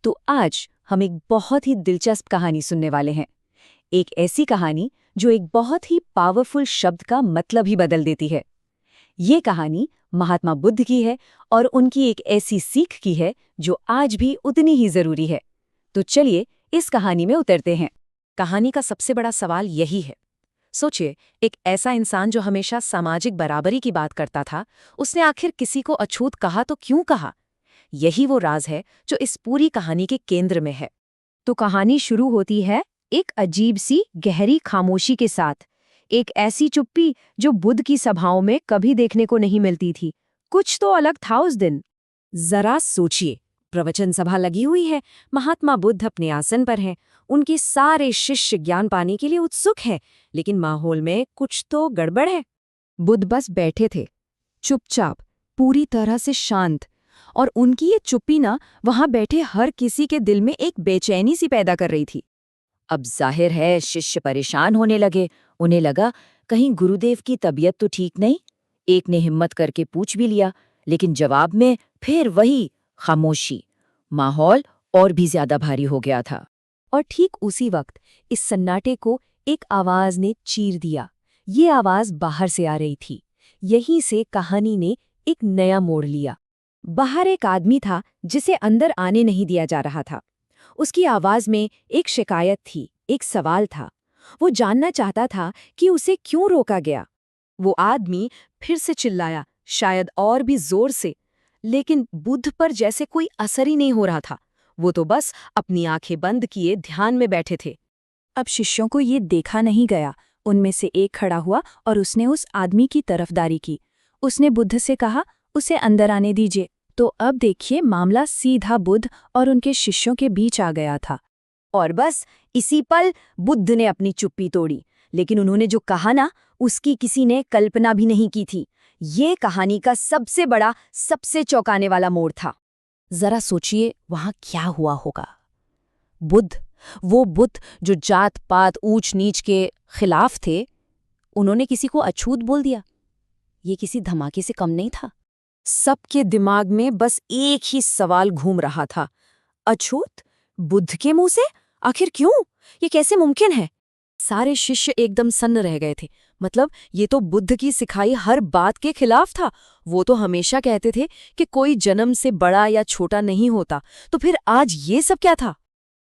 तो आज हम एक बहुत ही दिलचस्प कहानी सुनने वाले हैं। एक ऐसी कहानी जो एक बहुत ही पावरफुल शब्द का मतलब ही बदल देती है। ये कहानी महात्मा बुद्ध की है और उनकी एक ऐसी सीख की है जो आज भी उतनी ही जरूरी है। तो चलिए इस कहानी में उतरते हैं। कहानी का सबसे बड़ा सवाल यही है। सोचिए, एक ऐसा इंसान जो हमेशा सामाजिक बराबरी की बात करता था, उसने आखिर किसी को अछूत कहा तो क्यों कहा? यही वो राज है जो इस पूरी कहानी के केंद्र में है। तो कहानी शुरू होती है एक अजीब सी गहरी खामोशी के साथ। एक ऐसी चुप्पी जो बुद्ध की सभाओं में कभी देखने को नहीं मिलती थी। कुछ तो अलग था उस दिन। जरा सोचिए, प्रवचन सभा लगी हुई है, महात्मा बुद्ध अपने आसन पर हैं, उनके सारे शिष्य ज्ञान पाने के लिए उत्सुक हैं, लेकिन माहौल में कुछ तो गड़बड़ है। बुद्ध बस बैठे थे, चुपचाप, पूरी तरह से शांत। और उनकी ये चुप्पी ना वहां बैठे हर किसी के दिल में एक बेचैनी सी पैदा कर रही थी। अब जाहिर है शिष्य परेशान होने लगे। उन्हें लगा कहीं गुरुदेव की तबीयत तो ठीक नहीं। एक ने हिम्मत करके पूछ भी लिया, लेकिन जवाब में फिर वही खामोशी। माहौल और भी ज्यादा भारी हो गया था। और ठीक उसी वक्त इस सन्नाटे को एक आवाज ने चीर दिया। ये आवाज बाहर से आ रही थी। यहीं से कहानी ने एक नया मोड़ लिया। बाहर एक आदमी था जिसे अंदर आने नहीं दिया जा रहा था। उसकी आवाज में एक शिकायत थी, एक सवाल था। वो जानना चाहता था कि उसे क्यों रोका गया। वो आदमी फिर से चिल्लाया, शायद और भी जोर से, लेकिन बुद्ध पर जैसे कोई असर ही नहीं हो रहा था। वो तो बस अपनी आंखें बंद किए ध्यान में बैठे थे। अब शिष्यों को ये देखा नहीं गया। उनमें से एक खड़ा हुआ और उसने उस आदमी की तरफदारी की। उसने बुद्ध से कहा, उसे अंदर आने दीजिए। तो अब देखिए, मामला सीधा बुद्ध और उनके शिष्यों के बीच आ गया था। और बस इसी पल बुद्ध ने अपनी चुप्पी तोड़ी। लेकिन उन्होंने जो कहा ना, उसकी किसी ने कल्पना भी नहीं की थी। ये कहानी का सबसे बड़ा, सबसे चौंकाने वाला मोड़ था। जरा सोचिए वहां क्या हुआ होगा। बुद्ध, वो बुद्ध जो जात पात ऊंच नीच के खिलाफ थे, उन्होंने किसी को अछूत बोल दिया। ये किसी धमाके से कम नहीं था। सबके दिमाग में बस एक ही सवाल घूम रहा था, अछूत बुद्ध के मुंह से? आखिर क्यों? ये कैसे मुमकिन है? सारे शिष्य एकदम सन्न रह गए थे। मतलब ये तो बुद्ध की सिखाई हर बात के खिलाफ था। वो तो हमेशा कहते थे कि कोई जन्म से बड़ा या छोटा नहीं होता, तो फिर आज ये सब क्या था?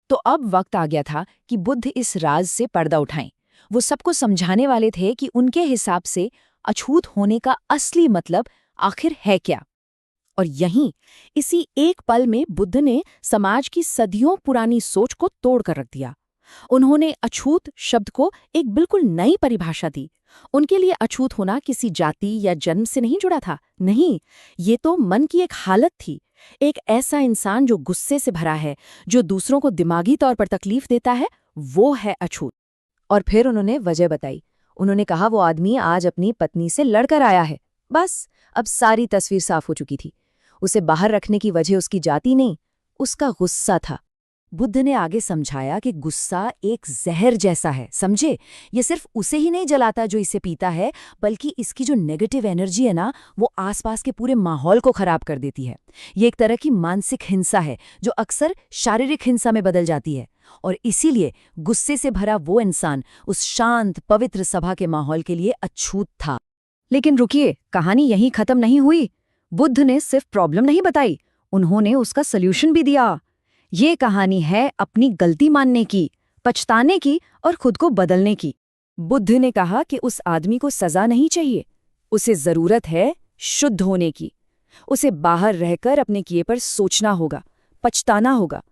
तो अब वक्त आ गया था कि बुद्ध इस राज से पर्दा उठाएं। वो सबको समझाने वाले थे कि उनके हिसाब से अछूत होने का असली मतलब आखिर है क्या। और यहीं, इसी एक पल में बुद्ध ने समाज की सदियों पुरानी सोच को तोड़ कर रख दिया। उन्होंने अछूत शब्द को एक बिल्कुल नई परिभाषा दी। उनके लिए अछूत होना किसी जाति या जन्म से नहीं जुड़ा था। नहीं, ये तो मन की एक हालत थी। एक ऐसा इंसान जो गुस्से से भरा है, जो दूसरों को दिमागी तौर पर तकलीफ देता है, वो है अछूत। और फिर उन्होंने वजह बताई। उन्होंने कहा वो आदमी आज अपनी पत्नी से लड़कर आया है। बस अब सारी तस्वीर साफ हो चुकी थी। उसे बाहर रखने की वजह उसकी जाति नहीं, उसका गुस्सा था। बुद्ध ने आगे समझाया कि गुस्सा एक जहर जैसा है, समझे? ये सिर्फ उसे ही नहीं जलाता जो इसे पीता है, बल्कि इसकी जो नेगेटिव एनर्जी है ना, वो आसपास के पूरे माहौल को खराब कर देती है। ये एक तरह की मानसिक हिंसा है जो अक्सर शारीरिक हिंसा में बदल जाती है। और इसीलिए गुस्से से भरा वो इंसान उस शांत पवित्र सभा के माहौल के लिए अछूत था। लेकिन रुकिए, कहानी यहीं खत्म नहीं हुई। बुद्ध ने सिर्फ प्रॉब्लम नहीं बताई, उन्होंने उसका सल्यूशन भी दिया। ये कहानी है अपनी गलती मानने की, पछताने की और खुद को बदलने की। बुद्ध ने कहा कि उस आदमी को सजा नहीं चाहिए, उसे जरूरत है शुद्ध होने की। उसे बाहर रहकर अपने किए पर सोचना होगा, पछताना होगा।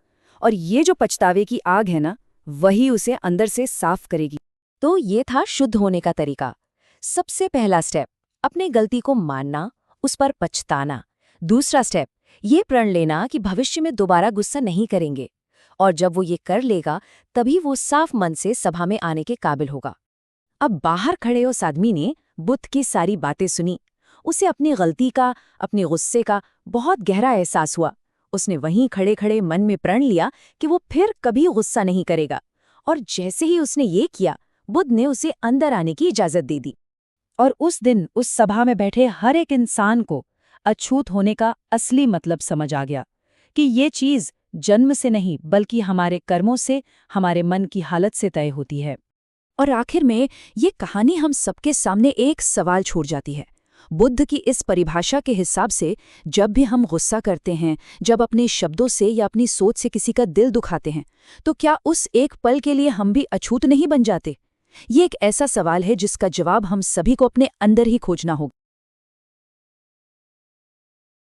और ये जो पछतावे की आग है ना, वही उसे अंदर से साफ करेगी। तो ये था शुद्ध होने का तरीका। सबसे पहला स्टेप, अपनी गलती को मानना, उस पर पछताना। दूसरा स्टेप, ये प्रण लेना कि भविष्य में दोबारा गुस्सा नहीं करेंगे। और जब वो ये कर लेगा, तभी वो साफ मन से सभा में आने के काबिल होगा। अब बाहर खड़े उस आदमी ने बुद्ध की सारी बातें सुनी। उसे अपनी गलती का, अपने गुस्से का बहुत गहरा एहसास हुआ। उसने वहीं खड़े खड़े मन में प्रण लिया कि वो फिर कभी गुस्सा नहीं करेगा। और जैसे ही उसने ये किया, बुद्ध ने उसे अंदर आने की इजाजत दे दी। और उस दिन उस सभा में बैठे हर एक इंसान को अछूत होने का असली मतलब समझ आ गया कि ये चीज जन्म से नहीं बल्कि हमारे कर्मों से, हमारे मन की हालत से तय होती है। और आखिर में ये कहानी हम सबके सामने एक सवाल छोड़ जाती है। बुद्ध की इस परिभाषा के हिसाब से जब भी हम गुस्सा करते हैं, जब अपने शब्दों से या अपनी सोच से किसी का दिल दुखाते हैं, तो क्या उस एक पल के लिए हम भी अछूत नहीं बन जाते? ये एक ऐसा सवाल है जिसका जवाब हम सभी को अपने अंदर ही खोजना होगा।